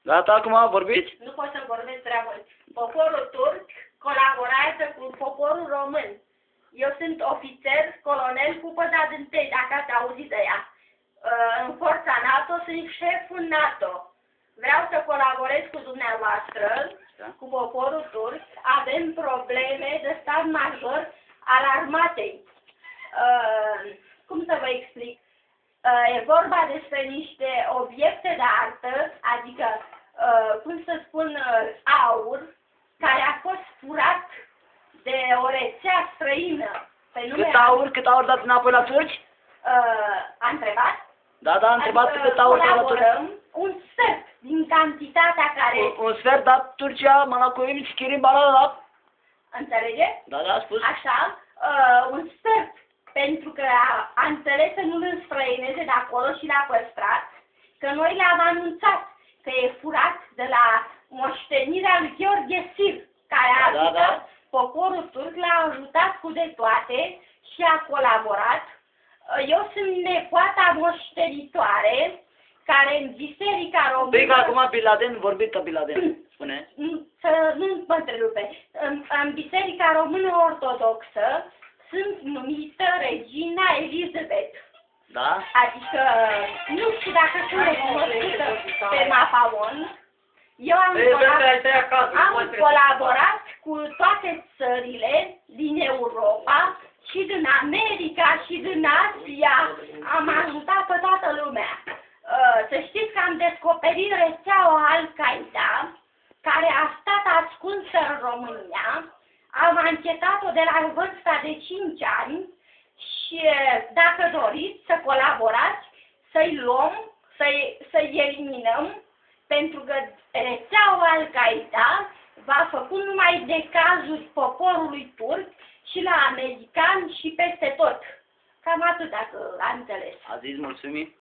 Gata, acum vorbiți? Nu pot să vorbesc prea mult. Poporul turc colaborează cu poporul român. Eu sunt ofițer, colonel cu păza dântei, dacă ați auzit de ea. În forța NATO sunt șeful NATO. Vreau să colaborez cu dumneavoastră, cu poporul turc. Avem probleme de stat major al armatei. Cum să vă explic? E vorba despre niște obiecte de artă, adică, cum să spun, aur, care a fost furat de o rețea străină. Cât aur dați înapoi la turci? A întrebat? Da, a întrebat adică cât aur dați la turci. colaborăm un sfert din cantitatea care... Un sfert, dar Turcia, Manacoim, Schirim, Balalat. Înțelege? Da, a spus. Așa, un sfert. Pentru că a înțeles să nu-l înstrăineze de acolo și l-a păstrat, că noi le-am anunțat că e furat de la moștenirea lui Gheorghe Sir, care a ajutat poporul turc, l-a ajutat cu de toate și a colaborat. Eu sunt nepoata moștenitoare, care în biserica română... Păi că acum Bin Laden, vorbit ca Bin Laden, spune. Să nu mă întrerupe. În biserica română ortodoxă, sunt numită Regina Elizabeth. Da? Adică, nu știu dacă sunt recunoscută pe Mapamon. Eu am colaborat cu toate țările din Europa și din America și din Asia. Am ajutat pe toată lumea. Să știți că am descoperit rețeaua Al-Qaeda, care a stat ascunsă în România. Am anchetat-o de la vârsta de 5 ani și dacă doriți să colaborați, să-i luăm, să-i eliminăm, pentru că rețeaua Al-Qaeda v-a făcut numai de cazuri poporului turc și la americani și peste tot. Cam atât, dacă am înțeles. Aziz, mulțumim.